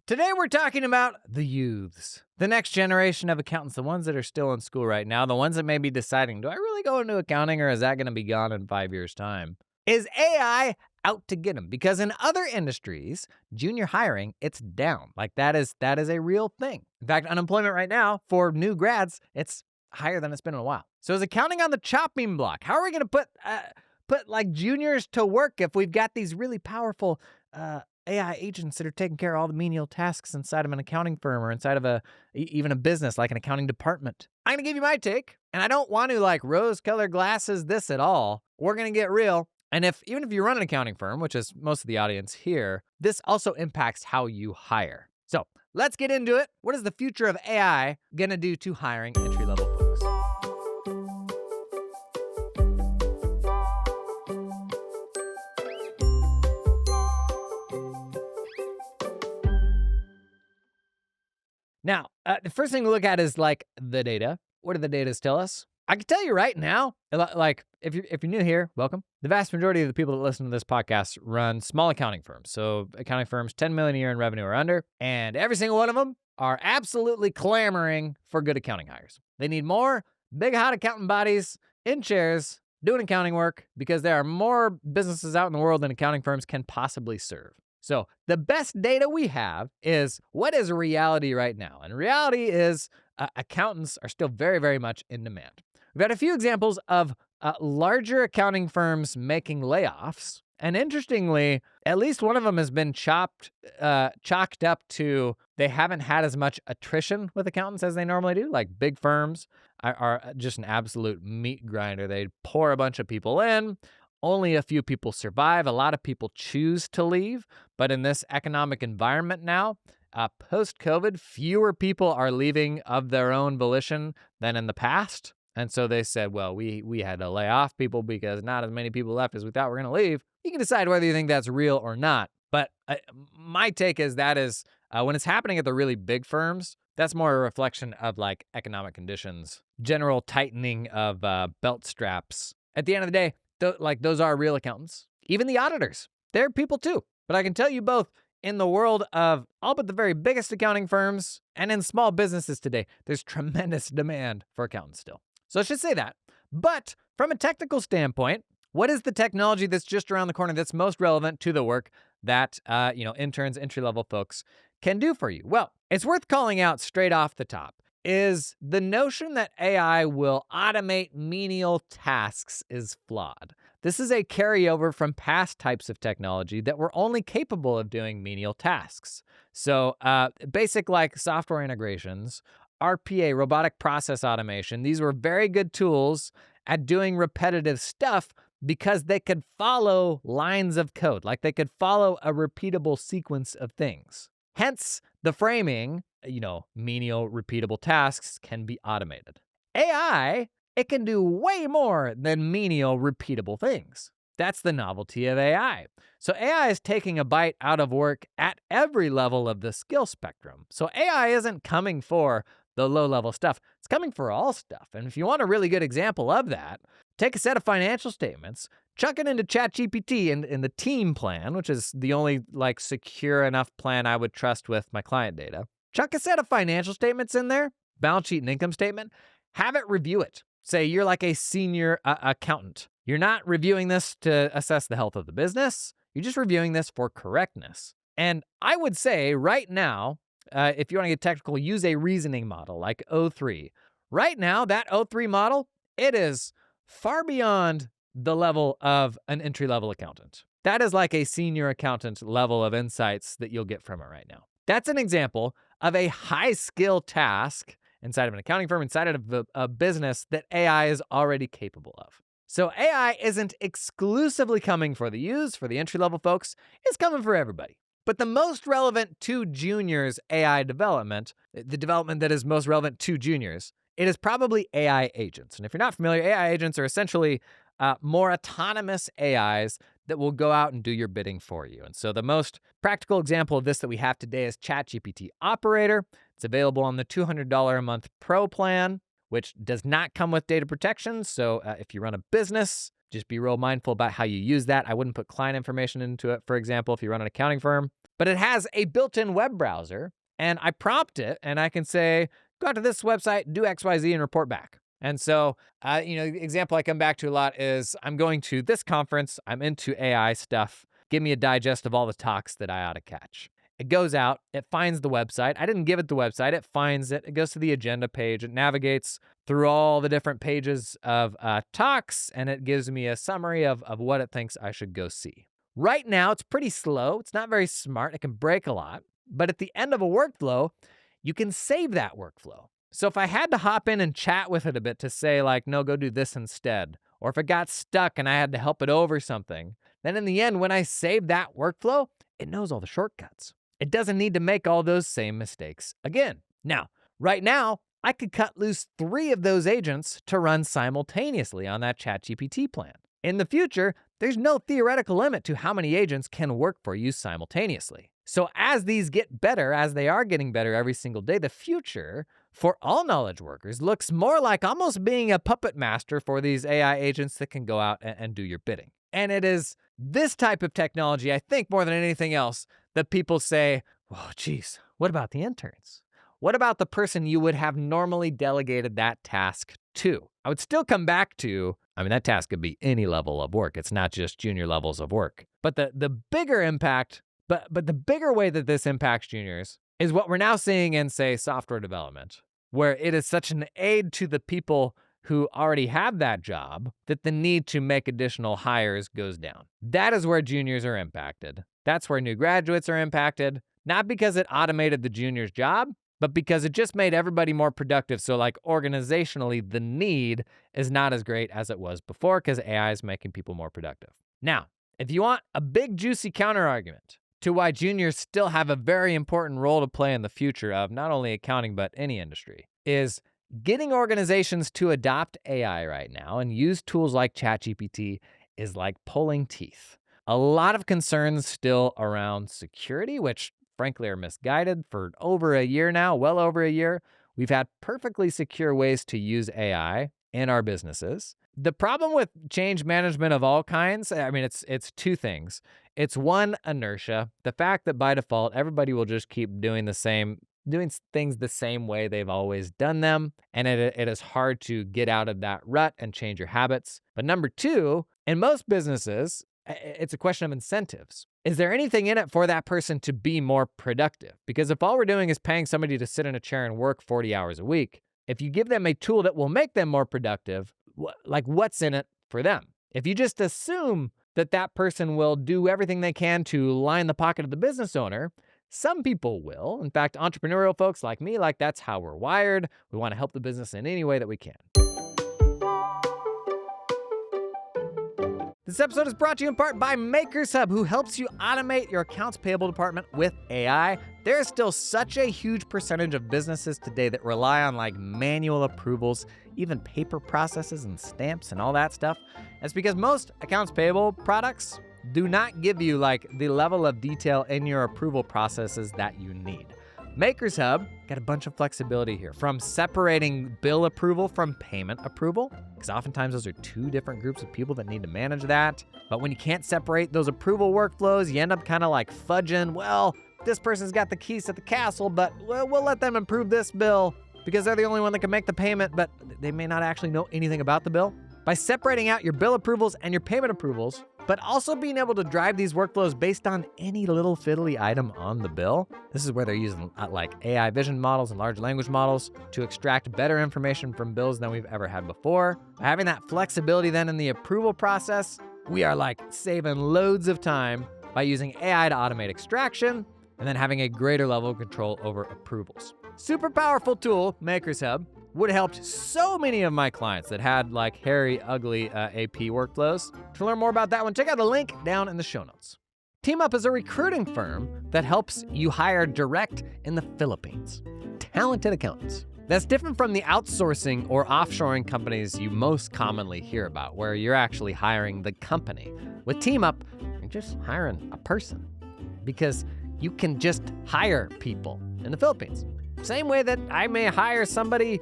Today we're talking about the youths, the next generation of accountants, the ones that are still in school right now, the ones that may be deciding, do I really go into accounting or is that going to be gone in 5 years' time? Is AI out to get them? Because in other industries, junior hiring, it's down. Like that is a real thing. In fact, unemployment right now for new grads, it's higher than it's been in a while. So is accounting on the chopping block? How are we going to put like juniors to work if we've got these really powerful AI agents that are taking care of all the menial tasks inside of an accounting firm or inside of even a business like an accounting department? I'm going to give you my take, and I don't want to like rose-colored glasses this at all. We're going to get real. And even if you run an accounting firm, which is most of the audience here, this also impacts how you hire. So let's get into it. What is the future of AI going to do to hiring entry-level folks? Now, the first thing to look at is like the data. What do the data tell us? I can tell you right now, like if you're new here, welcome. The vast majority of the people that listen to this podcast run small accounting firms. So accounting firms, 10 million a year in revenue or under, and every single one of them are absolutely clamoring for good accounting hires. They need more big hot accounting bodies in chairs doing accounting work because there are more businesses out in the world than accounting firms can possibly serve. So the best data we have is what is reality right now. And reality is accountants are still very, very much in demand. We've got a few examples of larger accounting firms making layoffs. And interestingly, at least one of them has been chalked up to they haven't had as much attrition with accountants as they normally do. Like big firms are just an absolute meat grinder. They pour a bunch of people in. Only a few people survive. A lot of people choose to leave. But in this economic environment now, post-COVID, fewer people are leaving of their own volition than in the past. And so they said, well, we had to lay off people because not as many people left as we thought were going to leave. You can decide whether you think that's real or not. But my take is when it's happening at the really big firms, that's more a reflection of like economic conditions, general tightening of belt straps. At the end of the day, those are real accountants. Even the auditors, they're people too. But I can tell you both, in the world of all but the very biggest accounting firms and in small businesses today, there's tremendous demand for accountants still. So I should say that. But from a technical standpoint, what is the technology that's just around the corner that's most relevant to the work that interns, entry-level folks can do for you? Well, it's worth calling out straight off the top is the notion that AI will automate menial tasks is flawed. This is a carryover from past types of technology that were only capable of doing menial tasks. So basic like software integrations, RPA, robotic process automation, these were very good tools at doing repetitive stuff because they could follow lines of code, like they could follow a repeatable sequence of things. Hence, the framing, menial, repeatable tasks can be automated. AI, it can do way more than menial, repeatable things. That's the novelty of AI. So AI is taking a bite out of work at every level of the skill spectrum. So AI isn't coming for the low-level stuff. It's coming for all stuff. And if you want a really good example of that, take a set of financial statements, chuck it into ChatGPT in the team plan, which is the only secure enough plan I would trust with my client data. Chuck a set of financial statements in there, balance sheet and income statement, have it review it. Say you're like a senior accountant. You're not reviewing this to assess the health of the business. You're just reviewing this for correctness. And I would say right now, if you want to get technical, use a reasoning model like O3. Right now, that O3 model, it is far beyond the level of an entry-level accountant. That is like a senior accountant level of insights that you'll get from it right now. That's an example of a high-skill task inside of an accounting firm, inside of a business that AI is already capable of. So AI isn't exclusively coming for the youths, for the entry-level folks. It's coming for everybody. But the most relevant to juniors AI development, the development that is most relevant to juniors, it is probably AI agents. And if you're not familiar, AI agents are essentially more autonomous AIs that will go out and do your bidding for you. And so the most practical example of this that we have today is ChatGPT Operator. It's available on the $200 a month Pro plan, which does not come with data protection. So if you run a business, just be real mindful about how you use that. I wouldn't put client information into it, for example, if you run an accounting firm. but it has a built-in web browser, and I prompt it, and I can say, go out to this website, do XYZ, and report back. And so, the example I come back to a lot is I'm going to this conference, I'm into AI stuff, give me a digest of all the talks that I ought to catch. It goes out, it finds the website. I didn't give it the website, it finds it, it goes to the agenda page, it navigates through all the different pages of talks, and it gives me a summary of what it thinks I should go see. Right now, it's pretty slow, it's not very smart, it can break a lot, but at the end of a workflow, you can save that workflow. So if I had to hop in and chat with it a bit to say like, no, go do this instead, or if it got stuck and I had to help it over something, then in the end, when I save that workflow, it knows all the shortcuts. It doesn't need to make all those same mistakes again. Now, right now, I could cut loose 3 of those agents to run simultaneously on that ChatGPT plan. In the future, there's no theoretical limit to how many agents can work for you simultaneously. So as these get better, as they are getting better every single day, the future for all knowledge workers looks more like almost being a puppet master for these AI agents that can go out and do your bidding. And it is this type of technology, I think, more than anything else, that people say, oh, geez, what about the interns? What about the person you would have normally delegated that task to? I would still come back to, that task could be any level of work. It's not just junior levels of work. But the bigger impact, but the bigger way that this impacts juniors is what we're now seeing in, say, software development, where it is such an aid to the people who already have that job that the need to make additional hires goes down. That is where juniors are impacted. That's where new graduates are impacted, not because it automated the junior's job, but because it just made everybody more productive. So like organizationally, the need is not as great as it was before because AI is making people more productive. Now, if you want a big juicy counter argument to why juniors still have a very important role to play in the future of not only accounting, but any industry, is getting organizations to adopt AI right now and use tools like ChatGPT is like pulling teeth. A lot of concerns still around security, which frankly are misguided. For over a year now, well over a year, we've had perfectly secure ways to use AI in our businesses. The problem with change management of all kinds, it's 2 things. It's 1, inertia. The fact that by default, everybody will just keep doing things the same way they've always done them. And it is hard to get out of that rut and change your habits. But number 2, in most businesses, it's a question of incentives. Is there anything in it for that person to be more productive? Because if all we're doing is paying somebody to sit in a chair and work 40 hours a week, if you give them a tool that will make them more productive, what's in it for them? If you just assume that that person will do everything they can to line the pocket of the business owner, some people will. In fact, entrepreneurial folks like me, that's how we're wired. We want to help the business in any way that we can. This episode is brought to you in part by Makershub, who helps you automate your accounts payable department with AI. There is still such a huge percentage of businesses today that rely on manual approvals, even paper processes and stamps and all that stuff. That's because most accounts payable products do not give you the level of detail in your approval processes that you need. Makershub got a bunch of flexibility here, from separating bill approval from payment approval, because oftentimes those are 2 different groups of people that need to manage that. But when you can't separate those approval workflows, you end up kind of fudging, well, this person's got the keys to the castle, but we'll let them approve this bill because they're the only one that can make the payment, but they may not actually know anything about the bill. By separating out your bill approvals and your payment approvals, but also being able to drive these workflows based on any little fiddly item on the bill. This is where they're using AI vision models and large language models to extract better information from bills than we've ever had before. By having that flexibility then in the approval process, we are saving loads of time by using AI to automate extraction and then having a greater level of control over approvals. Super powerful tool, Makershub, would have helped so many of my clients that had hairy, ugly AP workflows. To learn more about that one, check out the link down in the show notes. TeamUp is a recruiting firm that helps you hire direct in the Philippines. Talented accountants. That's different from the outsourcing or offshoring companies you most commonly hear about, where you're actually hiring the company. With TeamUp, you're just hiring a person because you can just hire people in the Philippines. Same way that I may hire somebody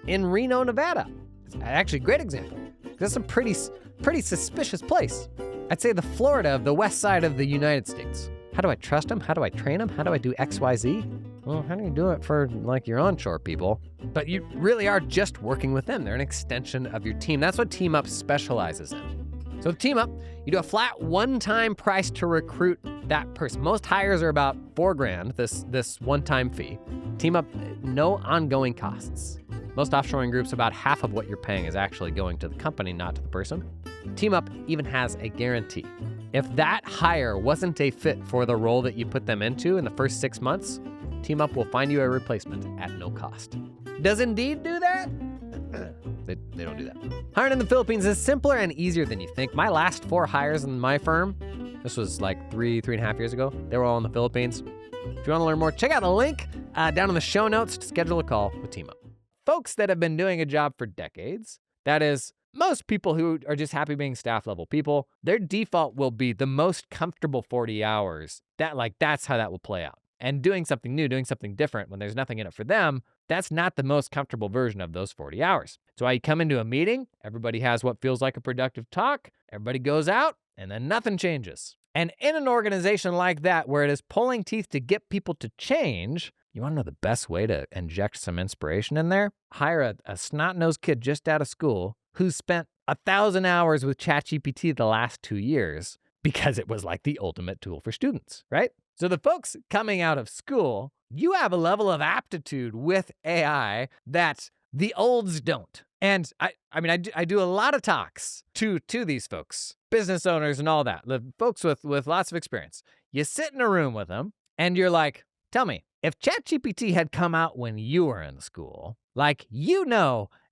in Reno, Nevada. It's actually a great example. That's a pretty suspicious place. I'd say the Florida of the west side of the United States. How do I trust them? How do I train them? How do I do X, Y, Z? Well, how do you do it for like your onshore people? But you really are just working with them. They're an extension of your team. That's what TeamUp specializes in. So with TeamUp, you do a flat one-time price to recruit that person. Most hires are about $4,000, this one-time fee. TeamUp, no ongoing costs. Most offshoring groups, about half of what you're paying is actually going to the company, not to the person. TeamUp even has a guarantee. If that hire wasn't a fit for the role that you put them into in the first 6 months, TeamUp will find you a replacement at no cost. Does Indeed do that? They don't do that. Hiring in the Philippines is simpler and easier than you think. My last 4 hires in my firm, this was like 3.5 years ago, they were all in the Philippines. If you want to learn more, check out the link down in the show notes to schedule a call with TeamUp. Folks that have been doing a job for decades, that is, most people who are just happy being staff level people, their default will be the most comfortable 40 hours. That's how that will play out. And doing something new, doing something different when there's nothing in it for them, that's not the most comfortable version of those 40 hours. So you come into a meeting, everybody has what feels like a productive talk, everybody goes out, and then nothing changes. And in an organization like that, where it is pulling teeth to get people to change, you want to know the best way to inject some inspiration in there? Hire a snot-nosed kid just out of school who's spent 1,000 hours with ChatGPT the last 2 years because it was like the ultimate tool for students, right? So the folks coming out of school, you have a level of aptitude with AI that the olds don't. And I do a lot of talks to these folks, business owners and all that, the folks with lots of experience. You sit in a room with them and you're like, tell me, if ChatGPT had come out when you were in school,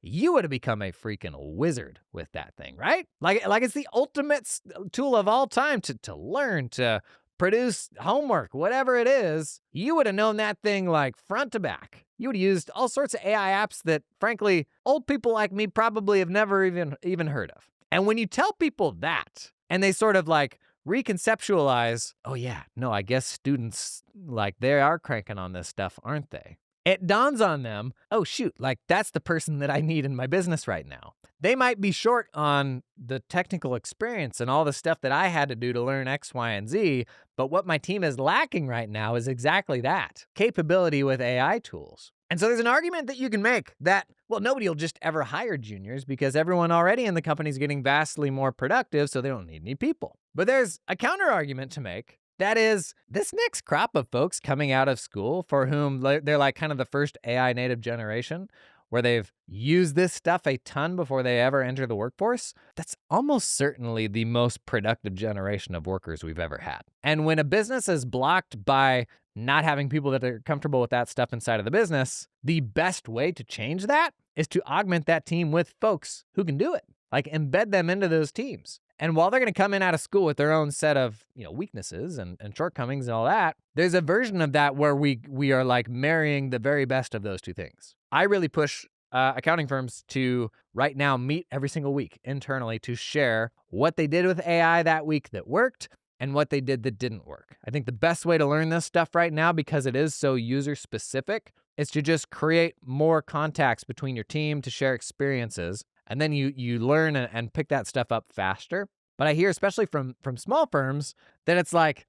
you would have become a freaking wizard with that thing, right? Like it's the ultimate tool of all time to learn, to produce homework, whatever it is. You would have known that thing like front to back. You would have used all sorts of AI apps that, frankly, old people like me probably have never even heard of. And when you tell people that, and they sort of like reconceptualize, oh yeah, no, I guess students, like, they are cranking on this stuff, aren't they? It dawns on them, oh shoot, like that's the person that I need in my business right now. They might be short on the technical experience and all the stuff that I had to do to learn X, Y, and Z, but what my team is lacking right now is exactly that, capability with AI tools. And so there's an argument that you can make that, well, nobody will just ever hire juniors because everyone already in the company is getting vastly more productive, so they don't need any people. But there's a counter argument to make. That is, this next crop of folks coming out of school for whom they're like kind of the first AI native generation, where they've used this stuff a ton before they ever enter the workforce, that's almost certainly the most productive generation of workers we've ever had. And when a business is blocked by not having people that are comfortable with that stuff inside of the business, the best way to change that is to augment that team with folks who can do it, like embed them into those teams. And while they're going to come in out of school with their own set of, weaknesses and shortcomings and all that, there's a version of that where we are like marrying the very best of those two things. I really push accounting firms to right now meet every single week internally to share what they did with AI that week that worked and what they did that didn't work. I think the best way to learn this stuff right now, because it is so user specific, is to just create more contacts between your team to share experiences. And then you learn and pick that stuff up faster. But I hear, especially from small firms, that it's like,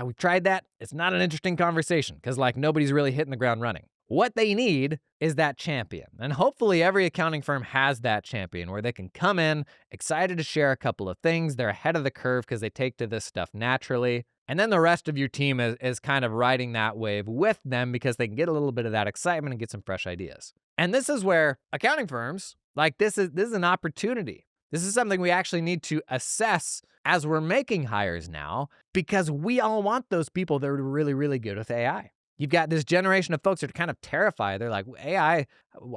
we tried that. It's not an interesting conversation because like nobody's really hitting the ground running. What they need is that champion. And hopefully every accounting firm has that champion where they can come in excited to share a couple of things. They're ahead of the curve because they take to this stuff naturally. And then the rest of your team is kind of riding that wave with them because they can get a little bit of that excitement and get some fresh ideas. And this is where accounting firms, like this is an opportunity. This is something we actually need to assess as we're making hires now, because we all want those people that are really, really good with AI. You've got this generation of folks that are kind of terrified. They're like, AI,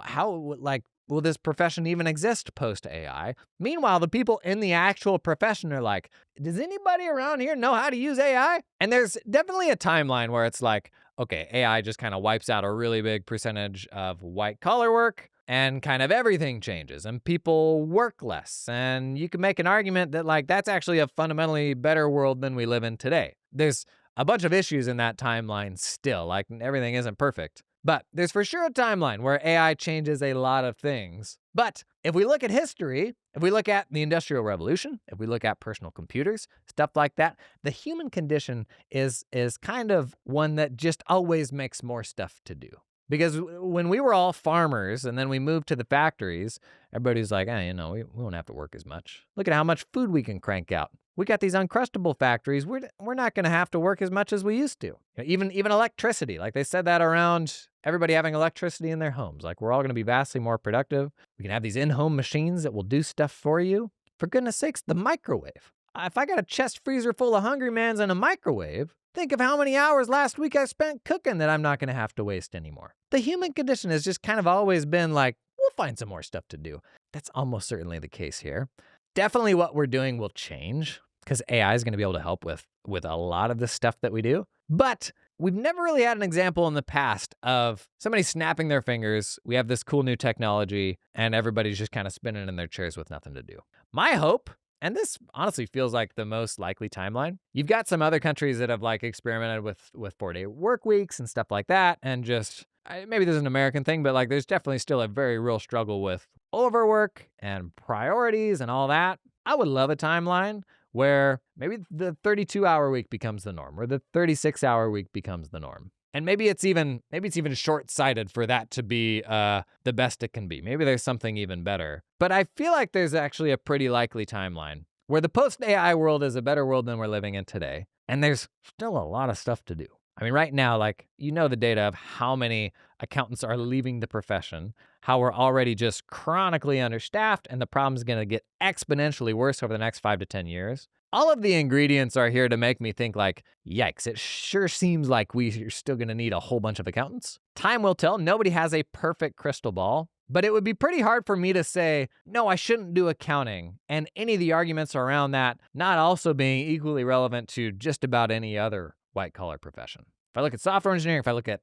how, like, will this profession even exist post AI? Meanwhile, the people in the actual profession are like, does anybody around here know how to use AI? And there's definitely a timeline where it's like, okay, AI just kind of wipes out a really big percentage of white collar work and kind of everything changes and people work less. And you can make an argument that like that's actually a fundamentally better world than we live in today. There's a bunch of issues in that timeline still. Like, everything isn't perfect. But there's for sure a timeline where AI changes a lot of things. But if we look at history, if we look at the Industrial Revolution, if we look at personal computers, stuff like that, the human condition is kind of one that just always makes more stuff to do. Because when we were all farmers and then we moved to the factories, everybody's like, we won't have to work as much. Look at how much food we can crank out. We got these Uncrustable factories. We're not going to have to work as much as we used to. Even electricity, like they said that around everybody having electricity in their homes. Like, we're all going to be vastly more productive. We can have these in-home machines that will do stuff for you. For goodness sakes, the microwave. If I got a chest freezer full of Hungry Mans and a microwave, think of how many hours last week I spent cooking that I'm not going to have to waste anymore. The human condition has just kind of always been like, we'll find some more stuff to do. That's almost certainly the case here. Definitely what we're doing will change because AI is going to be able to help with a lot of the stuff that we do. But we've never really had an example in the past of somebody snapping their fingers. We have this cool new technology and everybody's just kind of spinning in their chairs with nothing to do. My hope, and this honestly feels like the most likely timeline. You've got some other countries that have like experimented with 4-day work weeks and stuff like that. And just, maybe this is an American thing, but like there's definitely still a very real struggle with overwork and priorities and all that. I would love a timeline where maybe the 32-hour week becomes the norm or the 36-hour week becomes the norm. And maybe it's even short-sighted for that to be the best it can be. Maybe there's something even better. But I feel like there's actually a pretty likely timeline where the post-AI world is a better world than we're living in today. And there's still a lot of stuff to do. I mean, right now, like, the data of how many accountants are leaving the profession, how we're already just chronically understaffed, and the problem's going to get exponentially worse over the next 5 to 10 years. All of the ingredients are here to make me think like, yikes, it sure seems like we're still going to need a whole bunch of accountants. Time will tell. Nobody has a perfect crystal ball, but it would be pretty hard for me to say, no, I shouldn't do accounting. And any of the arguments around that not also being equally relevant to just about any other white collar profession. If I look at software engineering, if I look at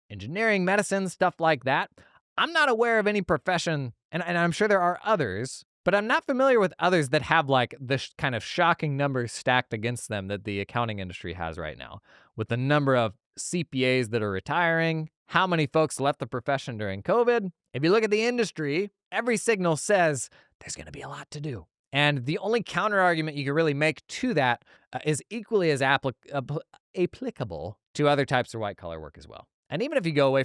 engineering, medicine, stuff like that, I'm not aware of any profession, and I'm sure there are others, but I'm not familiar with others that have like the kind of shocking numbers stacked against them that the accounting industry has right now, with the number of CPAs that are retiring, how many folks left the profession during COVID. If you look at the industry, every signal says there's going to be a lot to do. And the only counter argument you can really make to that is equally as applicable to other types of white collar work as well. And even if you go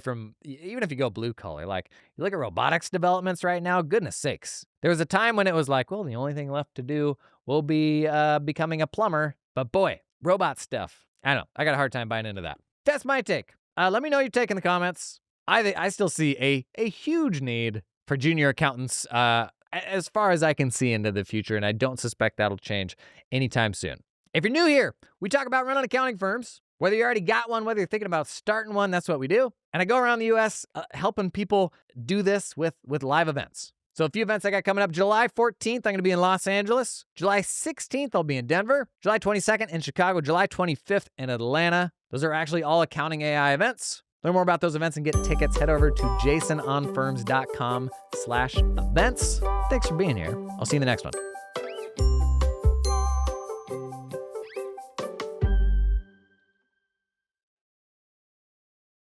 blue collar, like you look at robotics developments right now, goodness sakes. There was a time when it was like, well, the only thing left to do will be becoming a plumber. But boy, robot stuff. I don't know. I got a hard time buying into that. That's my take. Let me know your take in the comments. I still see a huge need for junior accountants as far as I can see into the future, and I don't suspect that'll change anytime soon. If you're new here, we talk about running accounting firms. Whether you already got one, whether you're thinking about starting one, that's what we do. And I go around the U.S. Helping people do this with live events. So a few events I got coming up. July 14th, I'm going to be in Los Angeles. July 16th, I'll be in Denver. July 22nd in Chicago. July 25th in Atlanta. Those are actually all accounting AI events. Learn more about those events and get tickets. Head over to jasononfirms.com/events. Thanks for being here. I'll see you in the next one.